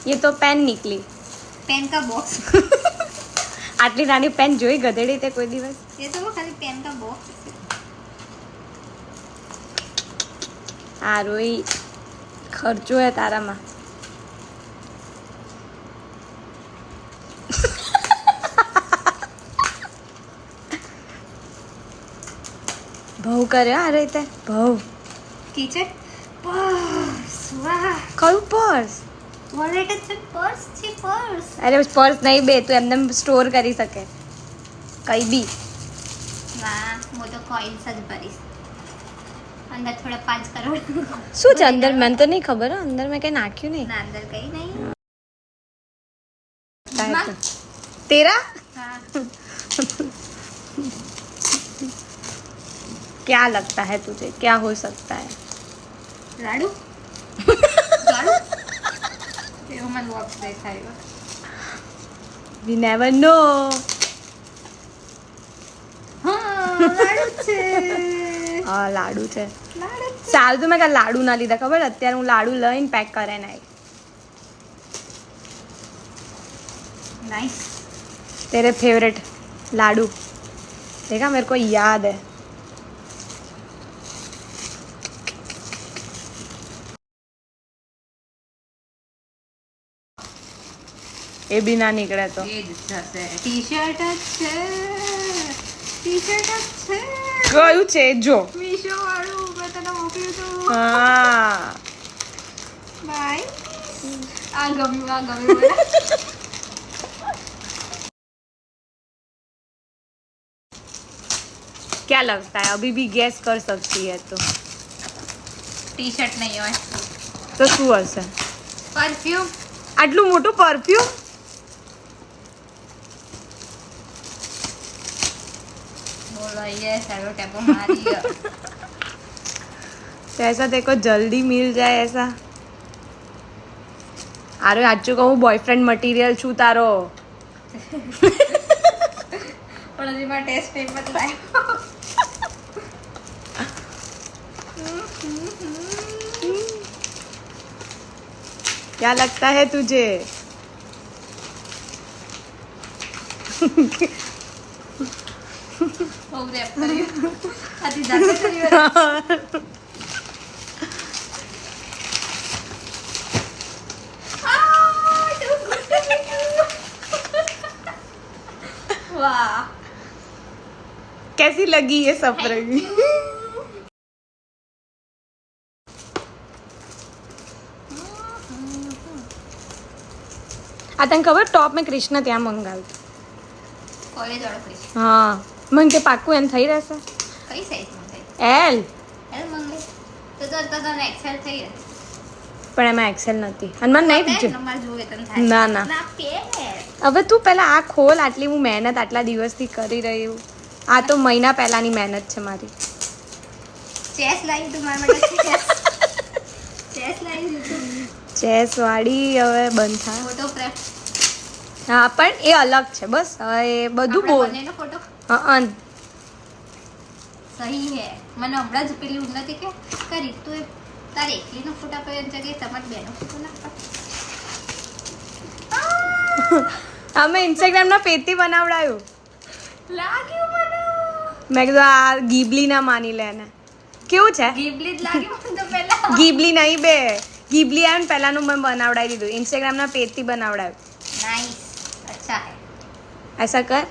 ये तो पेन निकली। पेन का बॉक्स। आटली नानी पेन जोई गधेड़ी ते कोई दिवस? ये तो वो खाली पेन का बॉक्स है। आरोई खर्चो है तारा में। भाव करे आ रही थे भाव कीचे पर्स वाह कયું पर्स वॉलेट છે पर्स છે पर्स अरे पर्स नहीं बे तू एमने स्टोर करी सके कई भी वाह वो तो कॉइन्स જ ભરીશ अंदर थोड़ा 5 करोड़ શું છે અંદર મને તો નહીં ખબર અંદર મેં કઈ નાખ્યું નહીં ना अंदर कहीं नहीं तेरा हाँ क्या लगता है तुझे क्या हो सकता है लाडू लाडू ये मन बॉक्स देखाएगा वी नेवर नो हाँ लाडू છે હા લાડુ છે લાડુ સારું તો મેં કાંઈ લાડુ ના લીધા ખબર અત્યારે હું લાડુ લઈને પેક કરીને આવી नाइस तेरे फेवरेट लाडू देखा मेरे को याद है એ બી ના નીકળે તો એ જ થશે ટી-શર્ટ જ છે ટી-શર્ટ જ છે કયું છે જો મીશો વાળું મેં તને મોકલ્યું હતું હા બાય આ ગમ્યું મને क्या लगता है अभी भी गैस कर सकती है तो ટી-શર્ટ નહીં હોય તો શું હશે પરફ્યુમ આટલું મોટું પરફ્યુમ બોલો ये सैलो टेपो मारी तो ऐसा देखो जल्दी मिल जाए ऐसा अरे साचું કહું બોયફ્રેન્ડ મટીરિયલ છું તારો પણ હજી મારા ટેસ્ટ પેપર લાવ્યો क्या लगता है तुझे हो रैप करियो आधी जाते करियो वाह कैसी लगी ये सफरंगी આ તને ખબર ટોપ મેં કૃષ્ણ ત્યાં મંગાવ્યું કોલેજ વાળો કઈ હા મને કે પાક્કું એમ થઈ રહેશે કઈ સાઈઝ મંગાઈ એલ એલ મંગાઈ તો તને એક્સેલ થઈ રહે પણ એમાં એક્સેલ નથી અને મને નહીં તે જો નંબર જોવે તને થાય ના ના ના પે હવે તું પહેલા આ ખોલ આટલી હું મહેનત આટલા દિવસથી કરી રહી હું આ તો મહિના પહેલાની મહેનત છે મારી ચેસ લાવી તું મારા માટે ચેસ લાવી તું ચેસ વાળી હવે બંધ થાય ફોટો ફ્રેમ હા પણ એ અલગ છે બસ હવે એ બધું બોલ બંનેનો ફોટો હા સહી હે મને હમણાં જ પેલી ઉન્નતિ કે કરી તું એ તારે એકલીનો ફોટા પર જગ્યાએ તમારી બેનો ફોટો નાખ અમે ઇન્સ્ટાગ્રામના પેજથી બનાવડાયું લાગ્યું મને મેં કીધું આ ગીબલી ના માની લે ને કેવું છે ગીબલી જ લાગ્યું મને તો પહેલા ગીબલી નહીં બે ગીબલી આવે ને પહેલાનું મેં બનાવડાવી દીધું ઇન્સ્ટાગ્રામના પેજથી બનાવડાવ્યું नाइस अच्छा है ऐसा कर